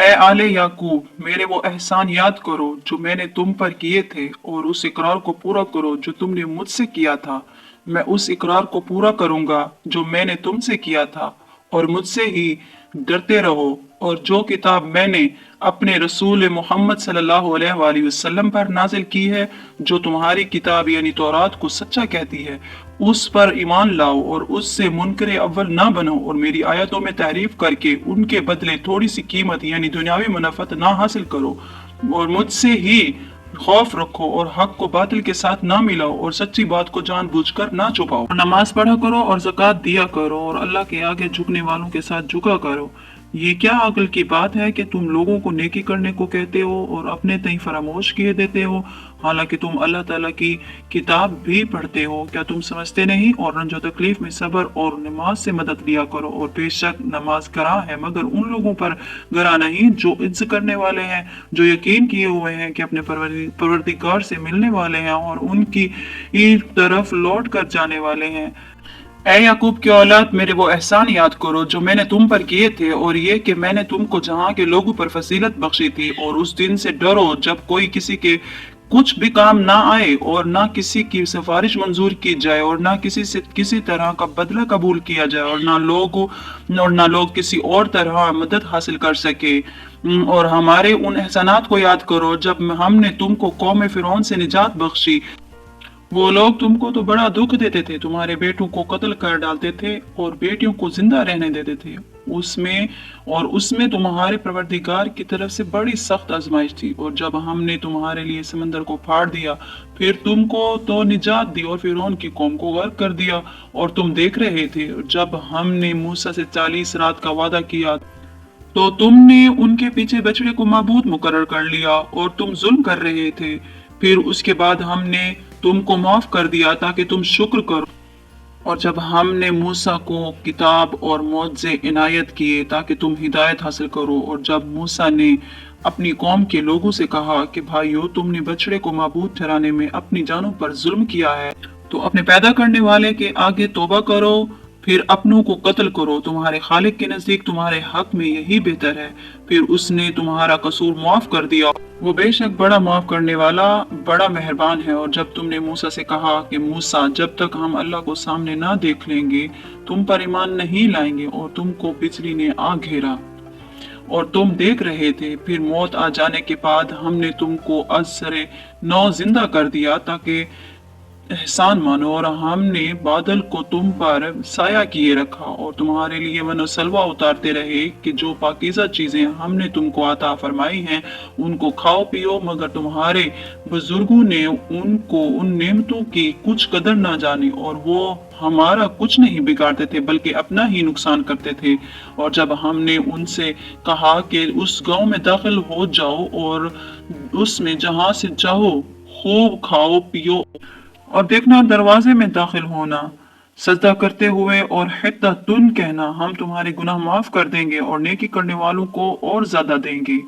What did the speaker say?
اے آل یعقوب، میرے وہ احسان یاد کرو جو میں نے تم پر کیے تھے، اور اس اقرار کو پورا کرو جو تم نے مجھ سے کیا تھا۔ میں اس اقرار کو پورا کروں گا جو میں نے تم سے کیا تھا، اور مجھ سے ہی ڈرتے رہو، اور جو کتاب میں نے اپنے رسول محمد صلی اللہ علیہ وآلہ وسلم پر نازل کی ہے، جو تمہاری کتاب یعنی تورات کو سچا کہتی ہے، اس پر ایمان لاؤ اور اس سے منکر اول نہ بنو، اور میری آیتوں میں تعریف کر کے ان کے بدلے تھوڑی سی قیمت یعنی دنیاوی منافعت نہ حاصل کرو، اور مجھ سے ہی خوف رکھو، اور حق کو باطل کے ساتھ نہ ملاؤ، اور سچی بات کو جان بوجھ کر نہ چھپاؤ، اور نماز پڑھا کرو اور زکوٰۃ دیا کرو، اور اللہ کے آگے جھکنے والوں کے ساتھ جھکا کرو۔ یہ کیا عقل کی بات ہے کہ تم لوگوں کو نیکی کرنے کو کہتے ہو اور اپنے تئیں فراموش کیے دیتے ہو، حالانکہ تم اللہ تعالیٰ کی کتاب بھی پڑھتے ہو۔ کیا تم سمجھتے نہیں؟ اور رنج و تکلیف میں صبر اور نماز سے مدد لیا کرو، اور بے شک نماز گراں ہے مگر ان لوگوں پر گراں نہیں جو عجز کرنے والے ہیں، جو یقین کیے ہوئے ہیں کہ اپنے پروردگار سے ملنے والے ہیں اور ان کی طرف لوٹ کر جانے والے ہیں۔ اے یعقوب کی اولاد، میرے وہ احسان یاد کرو جو میں نے تم پر کیے تھے، اور یہ کہ میں نے تم کو جہاں کے لوگوں پر فضیلت بخشی تھی، اور اس دن سے ڈرو جب کوئی کسی کے کچھ بھی کام نہ آئے، اور نہ کسی کی سفارش منظور کی جائے، اور نہ کسی سے کسی طرح کا بدلہ قبول کیا جائے، اور نہ لوگ کسی اور طرح مدد حاصل کر سکے۔ اور ہمارے ان احسانات کو یاد کرو جب ہم نے تم کو قوم فرعون سے نجات بخشی۔ وہ لوگ تم کو تو بڑا دکھ دیتے تھے، تمہارے بیٹوں کو قتل کر ڈالتے تھے اور بیٹیوں کو زندہ رہنے دیتے تھے، اس میں تمہارے پروردگار کی طرف سے بڑی سخت آزمائش تھی۔ اور جب ہم نے تمہارے لیے سمندر کو پھاڑ دیا، پھر تم کو تو نجات دی اور فرعون کی قوم کو غرق کر دیا، اور تم دیکھ رہے تھے جب ہم نے موسیٰ سے 40 رات کا وعدہ کیا تو تم نے ان کے پیچھے بچڑے کو معبود مقرر کر لیا، اور تم ظلم کر رہے تھے۔ پھر اس کے بعد ہم نے تم کو معاف کر دیا تاکہ تم شکر کرو، اور جب ہم نے موسیٰ کو کتاب اور معجزے عنایت کیے تاکہ تم ہدایت حاصل کرو، اور جب موسیٰ نے اپنی قوم کے لوگوں سے کہا کہ بھائیو، تم نے بچڑے کو معبود ٹھہرانے میں اپنی جانوں پر ظلم کیا ہے، تو اپنے پیدا کرنے والے کے آگے توبہ کرو، پھر اپنوں کو قتل کرو، تمہارے خالق کے نزدیک تمہارے حق میں یہی بہتر ہے۔ پھر اس نے تمہارا قصور معاف کر دیا، وہ بے شک بڑا معاف کرنے والا بڑا مہربان ہے۔ اور جب تم نے موسیٰ سے کہا کہ موسیٰ، جب تک ہم اللہ کو سامنے نہ دیکھ لیں گے تم پر ایمان نہیں لائیں گے، اور تم کو بجلی نے آ گھیرا اور تم دیکھ رہے تھے، پھر موت آ جانے کے بعد ہم نے تم کو از سر نو زندہ کر دیا تاکہ احسان مانو، اور ہم نے بادل کو تم پر سایہ کیے رکھا، اور تمہارے لیے من و سلوہ اتارتے رہے کہ جو پاکیزہ چیزیں ہم نے تم کو عطا فرمائی ہیں ان کو کھاؤ پیو، مگر تمہارے بزرگوں نے ان نعمتوں کی کچھ قدر نہ جانی، اور وہ ہمارا کچھ نہیں بگاڑتے تھے بلکہ اپنا ہی نقصان کرتے تھے۔ اور جب ہم نے ان سے کہا کہ اس گاؤں میں داخل ہو جاؤ اور اس میں جہاں سے چاہو خوب کھاؤ پیو، اور دیکھنا دروازے میں داخل ہونا سجدہ کرتے ہوئے اور حتۃ کہنا، ہم تمہارے گناہ معاف کر دیں گے اور نیکی کرنے والوں کو اور زیادہ دیں گے۔